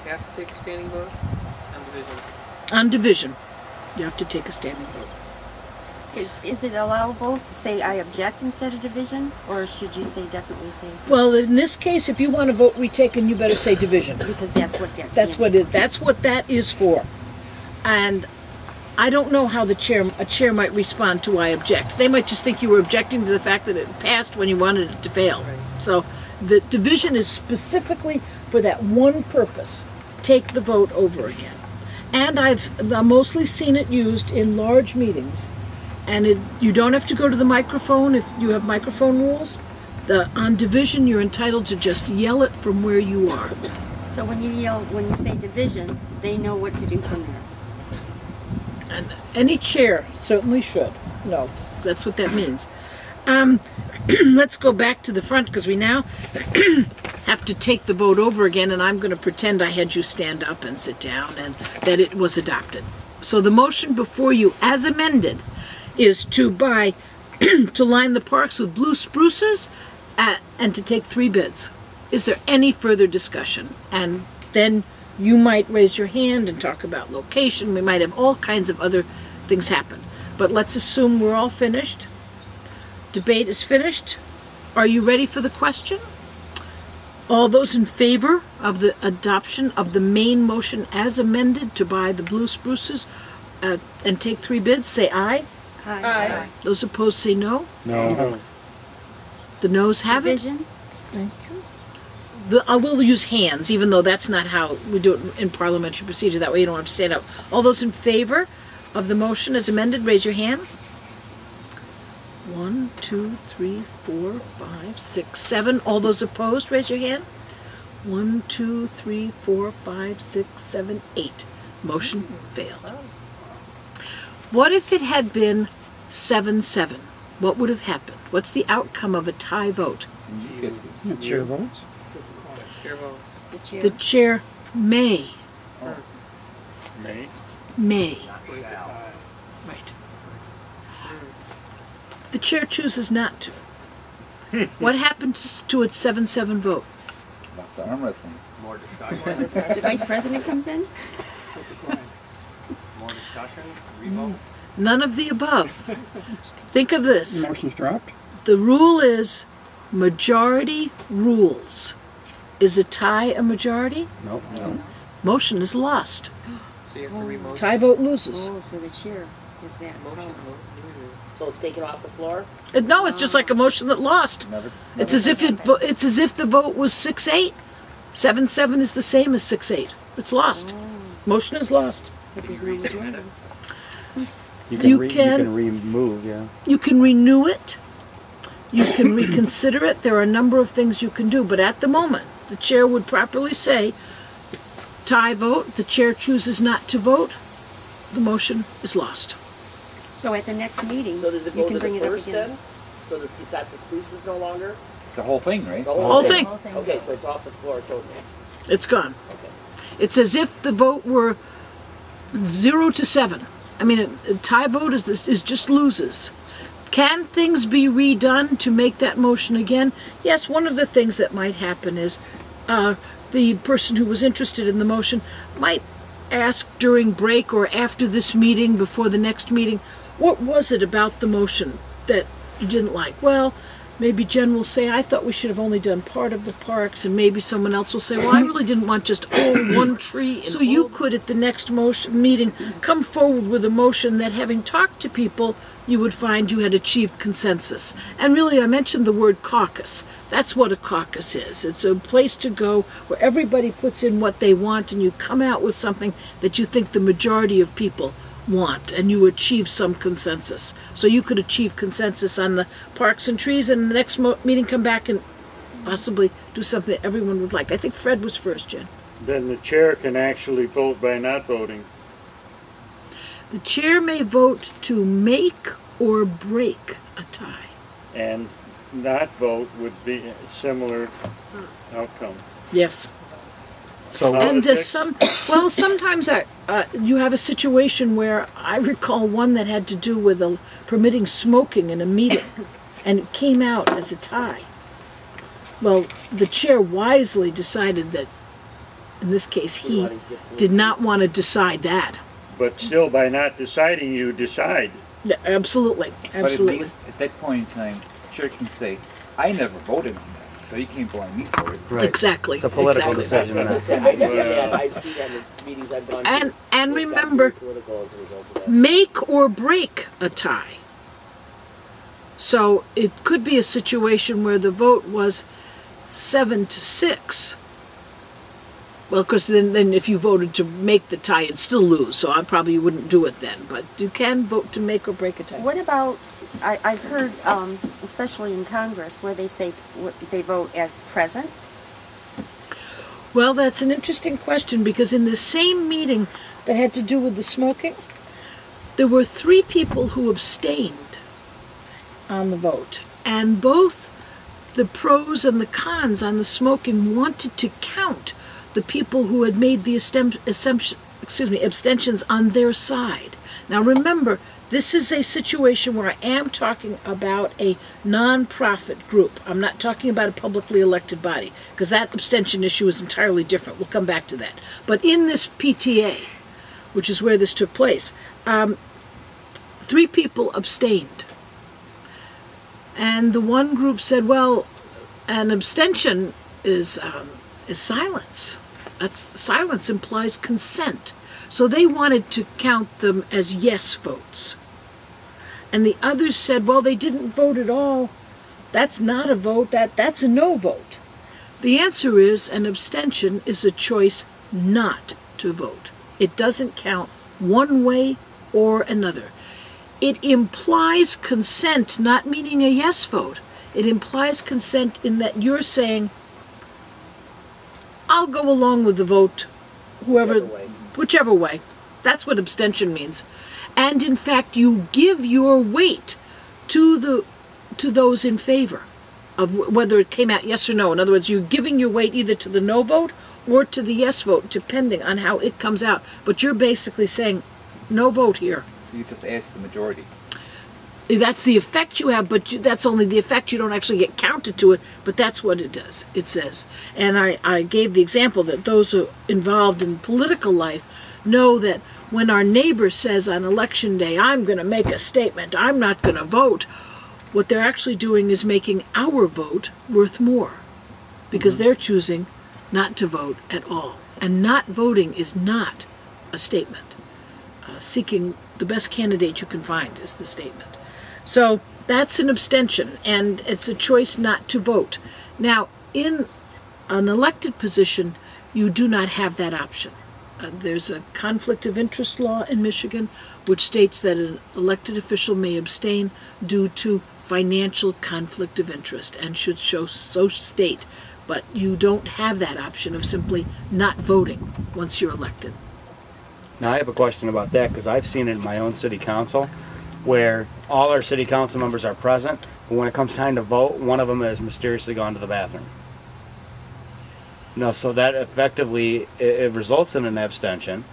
have to take a standing vote on division? On division, you have to take a standing vote. Is it allowable to say I object instead of division, or should you say definitely say? Well, in this case, if you want to vote retaken, you better say division. Because that's what that That's what it. That's what that is for. And I don't know how a chair might respond to I object. They might just think you were objecting to the fact that it passed when you wanted it to fail. Right. So the division is specifically for that one purpose. Take the vote over again. And I've mostly seen it used in large meetings. And you don't have to go to the microphone if you have microphone rules. On division, you're entitled to just yell it from where you are. So when you say division, they know what to do from there. And any chair certainly should. No, that's what that means. Let's go back to the front because we now have to take the vote over again, and I'm going to pretend I had you stand up and sit down and that it was adopted. So the motion before you, as amended, is to line the parks with blue spruces and to take 3 bids. Is there any further discussion? And then you might raise your hand and talk about location. We might have all kinds of other things happen. But let's assume we're all finished. Debate is finished. Are you ready for the question? All those in favor of the adoption of the main motion as amended to buy the blue spruces and take 3 bids, say aye. Aye. Those opposed say no. No. The noes have it. Division. Thank you. I will use hands, even though that's not how we do it in parliamentary procedure. That way you don't have to stand up. All those in favor of the motion as amended, raise your hand. 1, 2, 3, 4, 5, 6, 7. All those opposed, raise your hand. 1, 2, 3, 4, 5, 6, 7, 8. Motion failed. What if it had been 7-7? What would have happened? What's the outcome of a tie vote? The chair votes. Chair vote. The chair. The chair may. May. Right. The chair chooses not to. What happens to its 7-7 vote? That's arm wrestling. More discussion. The vice president comes in. More discussion. Revote. None of the above. Think of this. The motion's dropped. The rule is majority rules. Is a tie a majority? Nope. No. Motion is lost. So you have to remote. Tie vote loses. Oh, so the chair is that. Motion. Oh. So it's taken off the floor? No, it's just like a motion that lost. Never. It's as if it's as if the vote was 6-8. 7-7 is the same as 6-8. It's lost. Motion is lost. Because there's no majority. You You can remove, yeah. You can renew it. You can reconsider it. There are a number of things you can do. But at the moment, the chair would properly say, tie vote. The chair chooses not to vote. The motion is lost. So at the next meeting, So does it you go can to bring the it up first again. then? So this, is that the spruces no longer? The whole thing, right? The Whole thing. Okay, so it's off the floor totally. It's gone. Okay. It's as if the vote were 0-7. I mean, a tie vote is just loses. Can things be redone to make that motion again? Yes, one of the things that might happen is the person who was interested in the motion might ask during break or after this meeting, before the next meeting, what was it about the motion that you didn't like? Well, maybe Jen will say, I thought we should have only done part of the parks, and maybe someone else will say, well, I really didn't want just one tree. So you could, at the next meeting, come forward with a motion that, having talked to people, you would find you had achieved consensus. And really, I mentioned the word caucus. That's what a caucus is. It's a place to go where everybody puts in what they want, and you come out with something that you think the majority of people want, and you achieve some consensus. So you could achieve consensus on the parks and trees, and the next meeting come back and possibly do something that everyone would like. I think Fred was first, Jen. Then the chair can actually vote by not voting. The chair may vote to make or break a tie. And not vote would be a similar outcome. Yes. So And Politics? sometimes you have a situation where I recall one that had to do with permitting smoking in a meeting, and it came out as a tie. Well, the chair wisely decided that in this case You he, wanna get- did not want to decide that. But still, by not deciding, you decide. Yeah, absolutely, But at absolutely. least at that point in time, church can say, I never voted on that, so you can't blame me for it. right. Exactly. It's a political exactly. decision. As I and said, I've seen that. I've seen that in meetings I've gone to. And It's gotten remember, very political as a result of that. make or break a tie. So it could be a situation where the vote was 7-6. Well, of course, then if you voted to make the tie, you'd still lose. So I probably wouldn't do it then. But you can vote to make or break a tie. What about, I've heard, especially in Congress, where they say they vote as present. Well, that's an interesting question because in the same meeting that had to do with the smoking, there were 3 people who abstained on the vote. And both the pros and the cons on the smoking wanted to count the people who had made the abstentions on their side. Now remember, this is a situation where I am talking about a non-profit group. I'm not talking about a publicly elected body, because that abstention issue is entirely different. We'll come back to that. But in this PTA, which is where this took place, 3 people abstained. And the one group said, well, an abstention is silence. Silence implies consent. So they wanted to count them as yes votes. And the others said, well, they didn't vote at all. That's not a vote, that's a no vote. The answer is an abstention is a choice not to vote. It doesn't count one way or another. It implies consent, not meaning a yes vote. It implies consent in that you're saying, I'll go along with the vote, whichever way. That's what abstention means. And in fact, you give your weight to those in favor of whether it came out yes or no. In other words, you're giving your weight either to the no vote or to the yes vote, depending on how it comes out. But you're basically saying, no vote here. So you just add to the majority. That's the effect you have, but that's only the effect. You don't actually get counted to it, but that's what it does. It says. And I gave the example that those who are involved in political life know that when our neighbor says on election day, I'm going to make a statement, I'm not going to vote, what they're actually doing is making our vote worth more because they're choosing not to vote at all. And not voting is not a statement. Seeking the best candidate you can find is the statement. So that's an abstention, and it's a choice not to vote. Now, in an elected position, you do not have that option. There's a conflict of interest law in Michigan, which states that an elected official may abstain due to financial conflict of interest and should so state. But you don't have that option of simply not voting once you're elected. Now I have a question about that because I've seen it in my own city council where all our city council members are present, but when it comes time to vote, one of them has mysteriously gone to the bathroom. No, so that effectively it results in an abstention.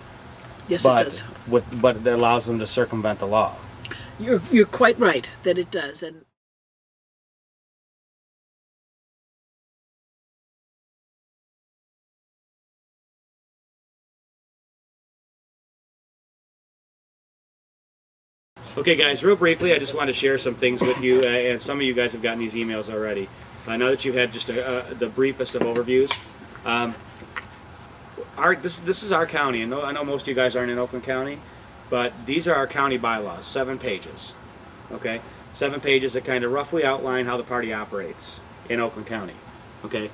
Yes, but it does. But it allows them to circumvent the law. You're quite right that it does. And Okay, guys, real briefly, I just want to share some things with you, and some of you guys have gotten these emails already. I know that you had just the briefest of overviews. This is our county, and I know most of you guys aren't in Oakland County, but these are our county bylaws, 7 pages. Okay, 7 pages that kind of roughly outline how the party operates in Oakland County. Okay,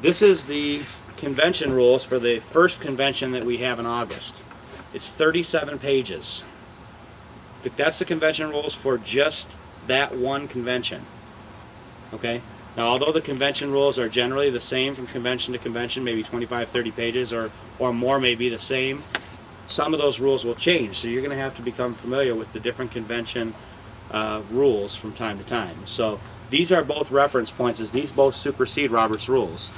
this is the convention rules for the first convention that we have in August. It's 37 pages. That's the convention rules for just that one convention. Okay? Now, although the convention rules are generally the same from convention to convention, maybe 25, 30 pages or more may be the same, some of those rules will change. So you're going to have to become familiar with the different convention rules from time to time. So these are both reference points as these both supersede Robert's rules.